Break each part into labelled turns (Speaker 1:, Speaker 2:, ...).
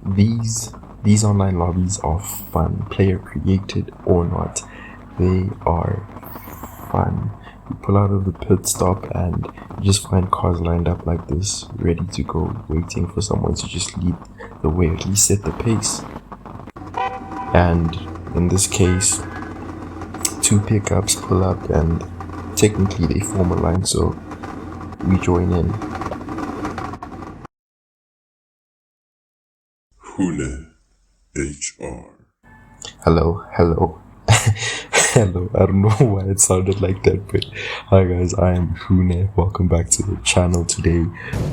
Speaker 1: these online lobbies are fun, player created or not. They are fun. You pull out of the pit stop and you just find cars lined up like this, ready to go, waiting for someone to just lead the way, at least set the pace. And in this case, two pickups pull up and technically they form a line, so we join in.
Speaker 2: Hune HR.
Speaker 1: Hello. Hello, I don't know why it sounded like that, but hi guys, I am Hune. Welcome back to the channel. Today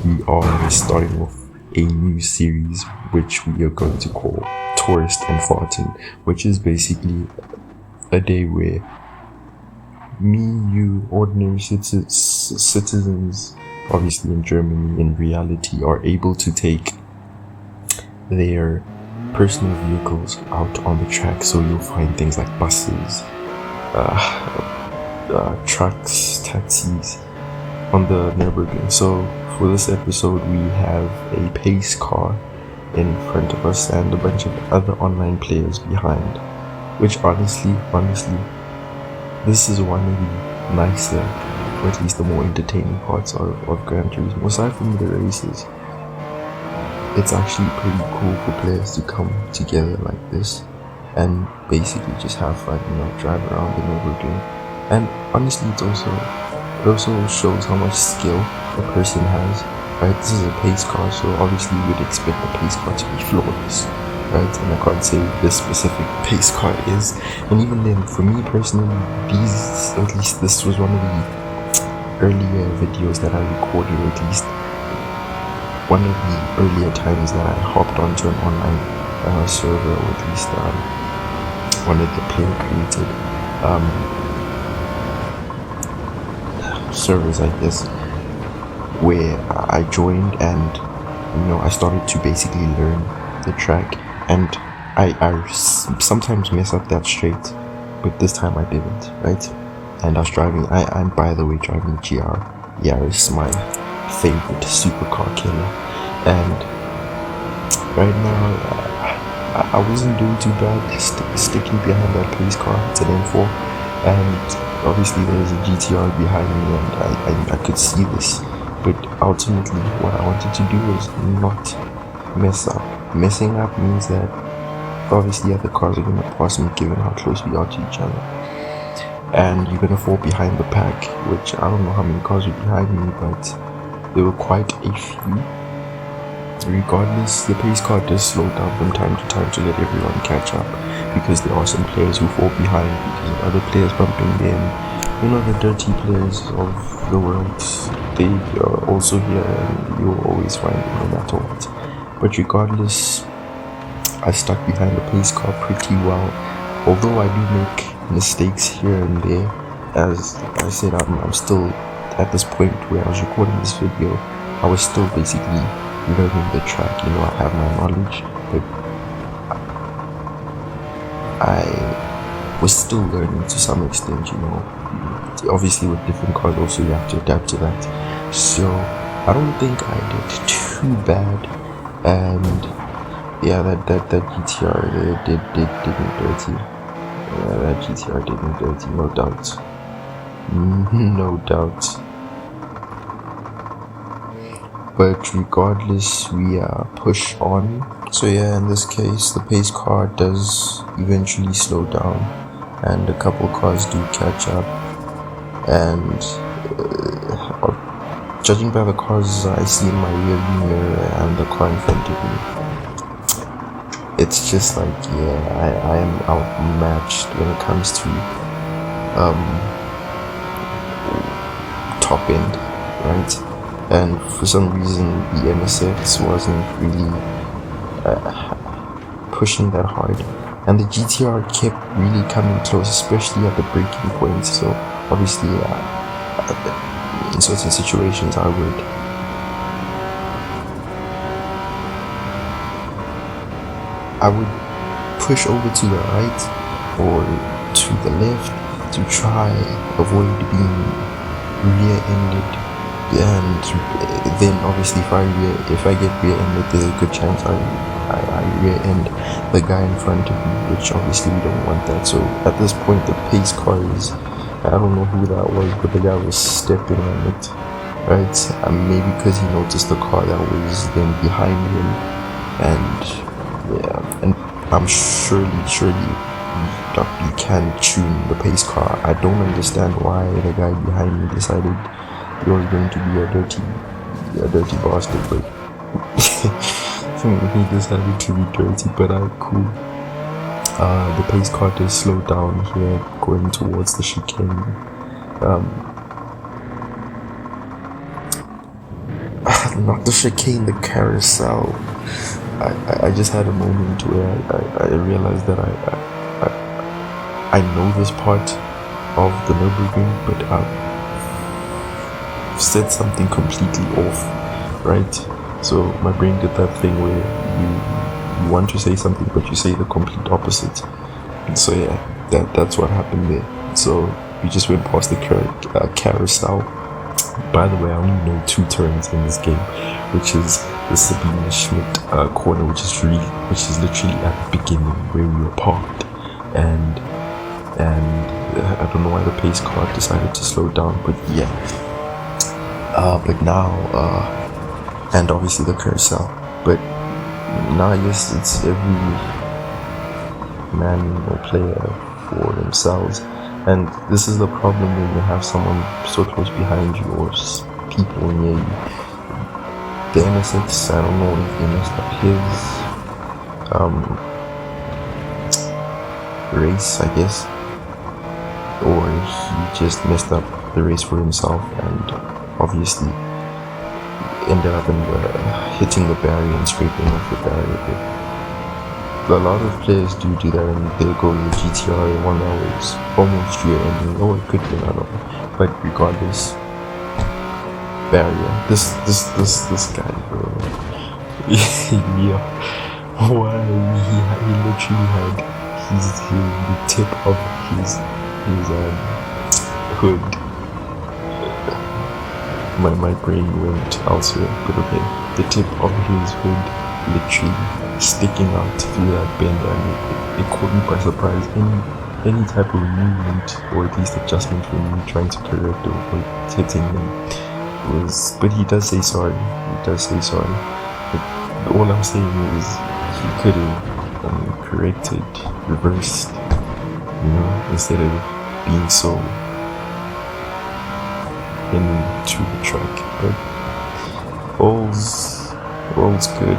Speaker 1: we are starting off a new series which we are going to call Touristenfahrten, which is basically a day where me, you, ordinary citizens, obviously in Germany, in reality, are able to take their personal vehicles out on the track. So you'll find things like buses, trucks, taxis on the Nurburgring. So for this episode we have a pace car in front of us and a bunch of other online players behind, which honestly this is one of the nicer, or at least the more entertaining parts of Gran Turismo. Aside from the races, it's actually pretty cool for players to come together like this and basically just have fun, drive around the Nurburgring. And honestly, it also shows how much skill a person has, right? This is a pace car, so obviously you would expect the pace car to be flawless, right? And I can't say this specific pace car is. And even then, for me personally, this was one of the earlier videos that I recorded, or at least one of the earlier times that I hopped onto an online server, or at least one of the player created servers, I guess, where I joined and I started to basically learn the track. And I sometimes mess up that straight, but this time I didn't, right? And I was driving, I'm by the way driving the GR Yaris, my favorite supercar killer. And right now I wasn't doing too bad, sticking behind that police car. It's an M4, and obviously there's a GTR behind me, and I could see this. But ultimately what I wanted to do was not mess up. Messing up means that obviously other cars are going to pass me given how close we are to each other, and you're going to fall behind the pack, which I don't know how many cars were behind me, but there were quite a few. Regardless, the pace car does slow down from time to time to let everyone catch up, because there are some players who fall behind because of other players bumping them. The dirty players of the world, they are also here, and you'll always find them no matter what. But regardless, I stuck behind the pace car pretty well, although I do make mistakes here and there. As I said, I'm still at this point where I was recording this video. I was still basically learning the track. I have my knowledge, but I was still learning to some extent. Obviously with different cars also you have to adapt to that. So I don't think I did too bad. And yeah, that GTR did me dirty. Yeah, that GTR did me dirty, no doubt. No doubt. But regardless, we push on. So yeah, in this case, the pace car does eventually slow down, and a couple cars do catch up. And judging by the cars I see in my rearview mirror and the car in front of me, it's just like, yeah, I am outmatched when it comes to top end, right? And for some reason the NSX wasn't really pushing that hard, and the GTR kept really coming close, especially at the braking points. So obviously in certain situations I would push over to the right or to the left to try avoid being rear-ended. And then obviously if I get rear-ended, there's a good chance I rear end the guy in front of me, which obviously we don't want that. So at this point, the pace car is, I don't know who that was, but the guy was stepping on it, right? Maybe because he noticed the car that was then behind him, and yeah, and I'm surely you can tune the pace car. I don't understand why the guy behind me decided he was going to be a dirty bastard, but he decided to be dirty, but cool. The pace car does slow down here going towards the chicane. Not the chicane, the carousel. I just had a moment where I realized that I know this part of the Nurburgring, but I've said something completely off, right? So my brain did that thing where you want to say something, but you say the complete opposite. And so yeah, that's what happened there. So we just went past the carousel. By the way, I only know 2 turns in this game, which is the Sabine Schmidt corner, which is literally at the beginning where we were parked, and I don't know why the pace car decided to slow down, but yeah. But now, and obviously the carousel, but now I guess it's every man or player for themselves. And this is the problem when you have someone so close behind you or people near you. The NSX, I don't know if he messed up his race, I guess, or he just messed up the race for himself and obviously ended up hitting the barrier and scraping off the barrier. A lot of players do that, and they'll go to the GTR one that was almost rear ending, or it could be another one. But regardless, barrier. This guy, bro. Yeah. Why he literally had the tip of his hood. My brain went elsewhere, but okay. The tip of his hood literally sticking out through that bend, and it caught me by surprise. Any type of movement or at least adjustment from me trying to correct or hitting him was, but he does say sorry. But all I'm saying is he could have corrected, reversed, instead of being so into the track. But all's good.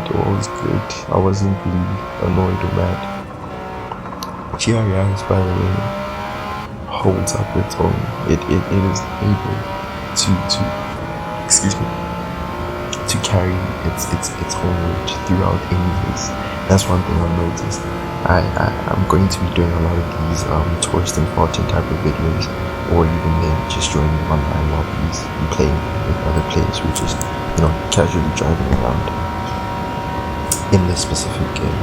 Speaker 1: I wasn't really annoyed or mad. GR Yaris, by the way, holds up its own. It is able to carry its own weight throughout any race. That's one thing I've noticed. I'm going to be doing a lot of these Touristenfahrten type of videos, or even then just joining online lobbies and playing with other players who just casually driving around in this specific game.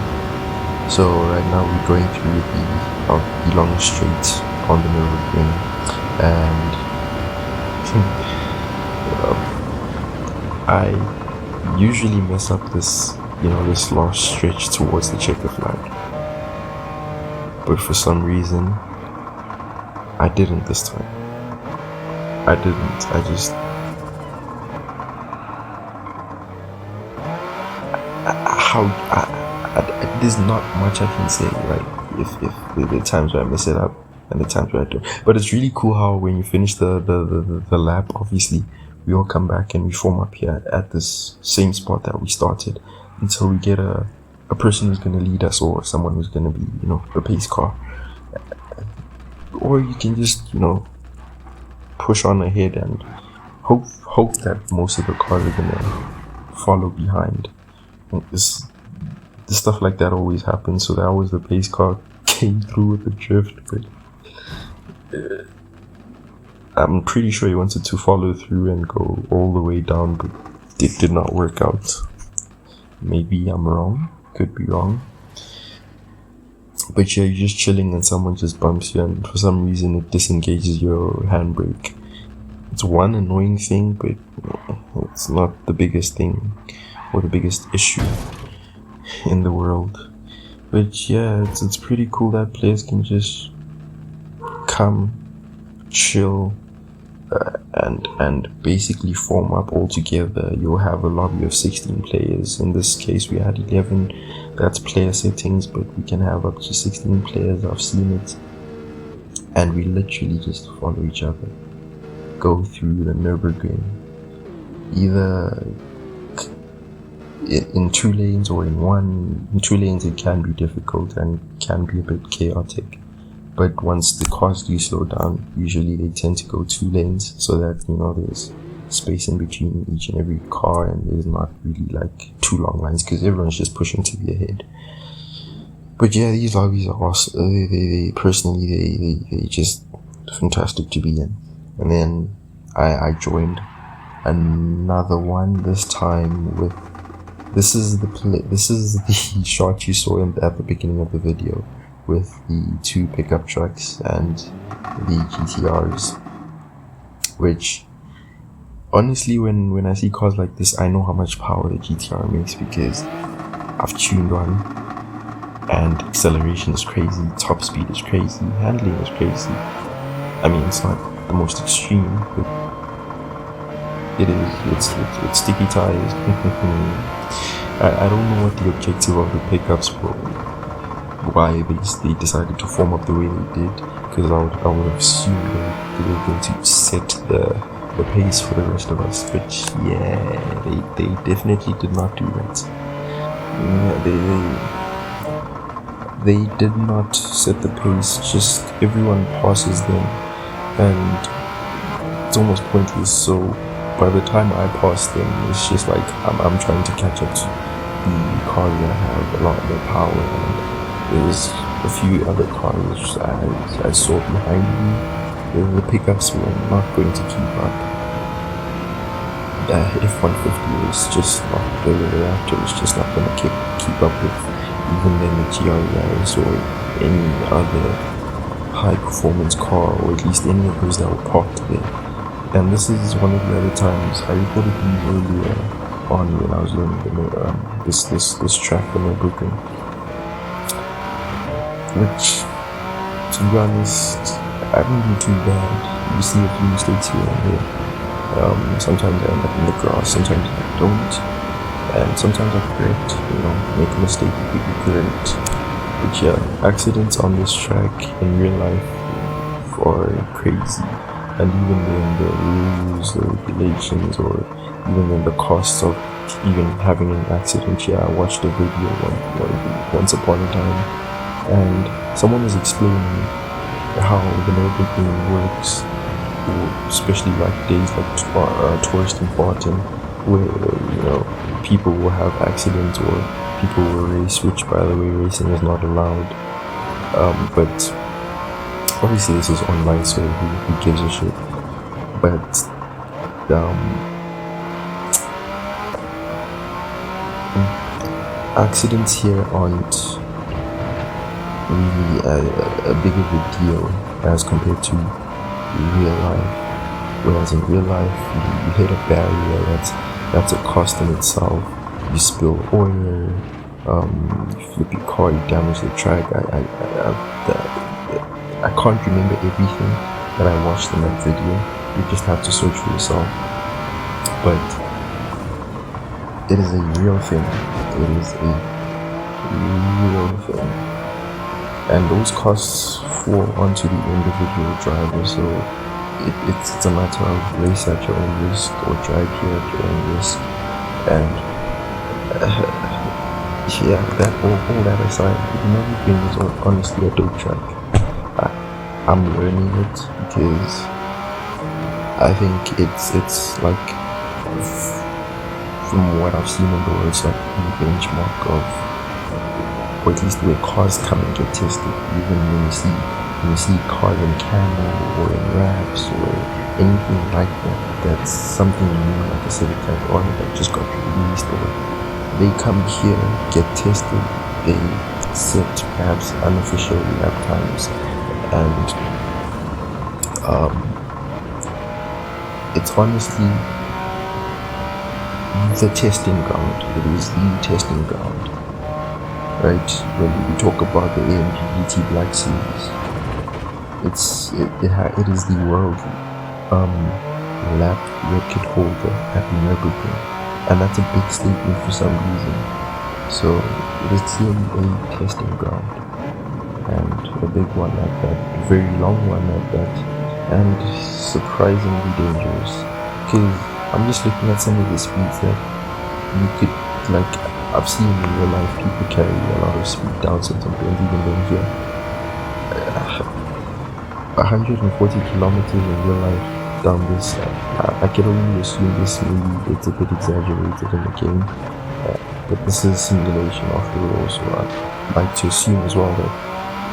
Speaker 1: So right now we're going through the long straight on the Nurburgring, and I usually mess up this last stretch towards the checker flag, but for some reason I didn't this time. There's not much I can say, like, if the times where I mess it up and the times where I do. But it's really cool how when you finish the lap, obviously we all come back and we form up here at this same spot that we started until we get a person who's going to lead us, or someone who's going to be the pace car, or you can just push on ahead and hope that most of the cars are going to follow behind. This stuff like that always happens. So that was the pace car came through with the drift, but I'm pretty sure he wanted to follow through and go all the way down, but it did not work out. Maybe I'm wrong, could be wrong. But yeah, you're just chilling and someone just bumps you, and for some reason it disengages your handbrake. It's one annoying thing, but it's not the biggest thing or the biggest issue. in the world. Which, yeah, it's pretty cool that players can just come, chill, and basically form up all together. You'll have a lobby of 16 players. In this case, we had 11. That's player settings, but we can have up to 16 players. I've seen it. And we literally just follow each other. Go through the Nurburgring. Either in 2 lanes or in 1. In 2 lanes it can be difficult and can be a bit chaotic. But once the cars do slow down, usually they tend to go 2 lanes so that, there's space in between each and every car and there's not really like 2 long lines because everyone's just pushing to be ahead. But yeah, these lobbies are awesome. They personally, they just fantastic to be in. And then I joined another one this time with, this is the shot you saw at the beginning of the video, with the 2 pickup trucks and the GTRs, which honestly, when I see cars like this, I know how much power the GTR makes because I've tuned on, and acceleration is crazy, top speed is crazy, handling is crazy. I mean, it's not the most extreme, but it's sticky tires. I don't know what the objective of the pickups were, why they decided to form up the way they did, because I would assume they were going to set the pace for the rest of us, but yeah, they definitely did not do that. Yeah, they did not set the pace, just everyone passes them, and it's almost pointless. So by the time I pass them, it's just like I'm trying to catch up to the cars that have a lot more power, and there's a few other cars I saw behind me. The pickups were not going to keep up. The F-150 was just not, the Raptor was just not going to keep up with even then the GR Yaris or any other high performance car, or at least any of those that were parked there. And this is one of the other times I recorded these earlier on when I was learning this track, the Nurburgring, which, to be honest, I don't do too bad. You see a few mistakes here and there. Sometimes I end up in the grass, sometimes I don't, and sometimes I correct, make a mistake, quickly correct. But yeah, accidents on this track in real life are crazy, and even then the rules, the regulations, or even then the costs of even having an accident. Yeah, I watched a video once upon a time, and someone was explaining how the Nurburgring works, especially like days like Touristenfahrten, where people will have accidents or people will race, which by the way racing is not allowed, but obviously this is online, so who gives a shit. But accidents here aren't really a big of a deal as compared to real life. Whereas in real life, you hit a barrier, that's a cost in itself. You spill oil, you flip your car, you damage the track. I can't remember everything that I watched in that video. You just have to search for yourself. But it is a real thing. It is a real thing. And those costs fall onto the individual driver, so it's a matter of race at your own risk or drive here at your own risk. And yeah, all that aside, Nurburgring is honestly a dope track. I'm learning it because I think it's like, from what I've seen in the world, it's like the benchmark of, or at least where cars come and get tested. Even when you see cars in camo or in wraps or anything like that, that's something new, like a Civic Type R that just got released, or they come here, get tested, they set perhaps unofficial lap times, and it's honestly the testing ground. It is the testing ground. right? When we talk about the AMG GT Black Series, it is the world lap record holder at the Nurburgring, and that's a big statement for some reason. So it is clearly a testing ground, and a big one at that, a very long one at that, and surprisingly dangerous. Because I'm just looking at some of the speeds that you could, like, I've seen in real life people carry a lot of speed down certain bends, even down here. 140 kilometers in real life down this. I can only assume this maybe it's a bit exaggerated in the game, but this is simulation after all, so I'd like to assume as well that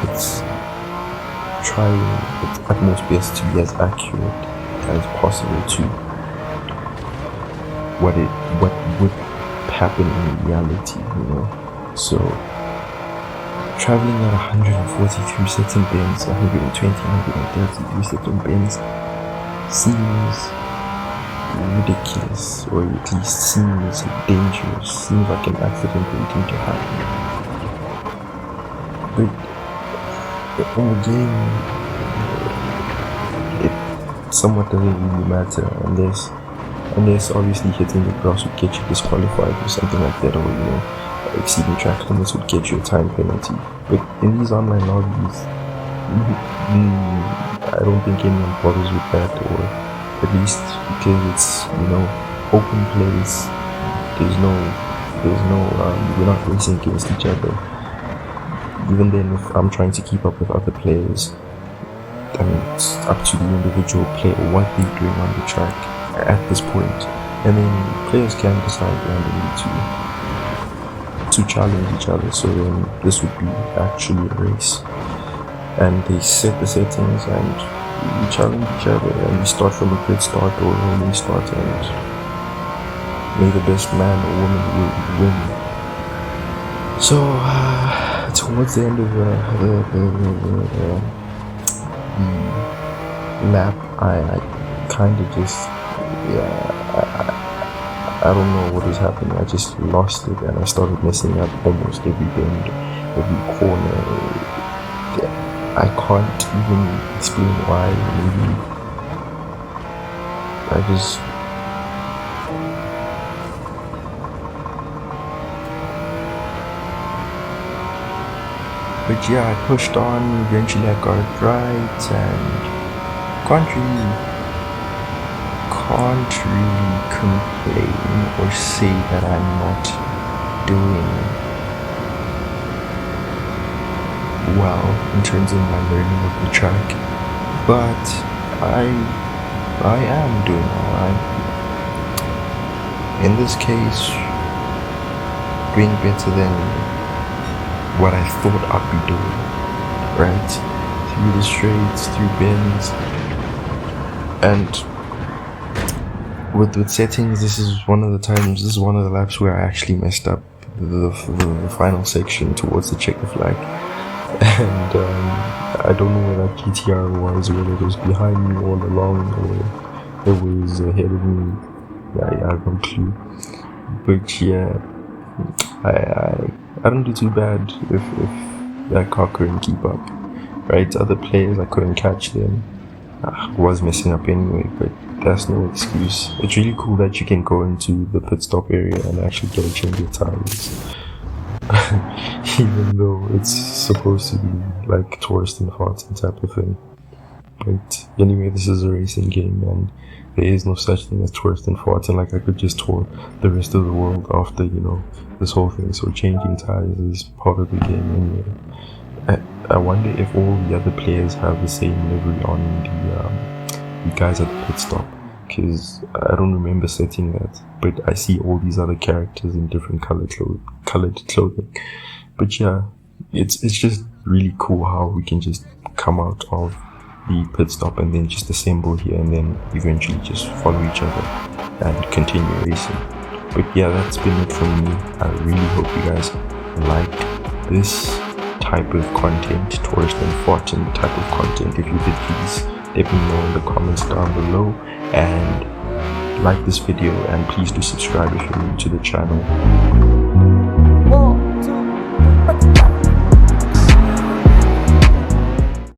Speaker 1: it's trying its utmost best to be as accurate as possible to what would happen in reality, you know. So traveling at 140 through certain bends, 120, 130 through certain bends seems ridiculous, or at least seems dangerous, seems like an accident waiting to happen. But in the game, it somewhat doesn't really matter unless obviously hitting the grass would get you disqualified or something like that, or you know, exceeding track limits would get you a time penalty. But in these online lobbies, I don't think anyone bothers with that, or at least because it's, you know, open place. There's no we're not racing against each other. Even then, if I'm trying to keep up with other players, I mean, it's up to the individual player what they're doing on the track at this point, and then players can decide randomly to challenge each other. So then this would be actually a race, and they set the settings and we challenge each other, and we start from a pit start or a rolling start, and may the best man or woman win. So towards the end of the lap, I kind of just, I don't know what is happening. I just lost it, and I started messing up almost every bend, every corner. I can't even explain why. Maybe I just, but yeah, I pushed on. Eventually, I got it right, and can't really complain or say that I'm not doing well in terms of my learning of the track, but I am doing alright. In this case, doing better than what I thought I'd be doing, right? Through the straights, through bends, and with settings, this is one of the laps where I actually messed up the final section towards the checker flag. And I don't know where that GTR was, whether it was behind me all along or it was ahead of me. I have no clue. But yeah, I don't do too bad if that car couldn't keep up, right? Other players, I couldn't catch them. I was messing up anyway, but that's no excuse. It's really cool that you can go into the pit stop area and actually get a change of tires. Even though it's supposed to be like Touristenfahrten type of thing. But anyway, this is a racing game, and there is no such thing as Touristenfahrten. Like, I could just tour the rest of the world after, you know, this whole thing. So changing tires is part of the game anyway. I wonder if all the other players have the same livery on the guys at the pit stop, because I don't remember setting that, but I see all these other characters in different colored clothing. But yeah, it's just really cool how we can just come out of the pit stop and then just assemble here, and then eventually just follow each other and continue racing. But yeah, that's been it from me. I really hope you guys liked this type of content, Touristenfahrten type of content. If you did, please let me know in the comments down below, and like this video, and please do subscribe if you're new to the channel.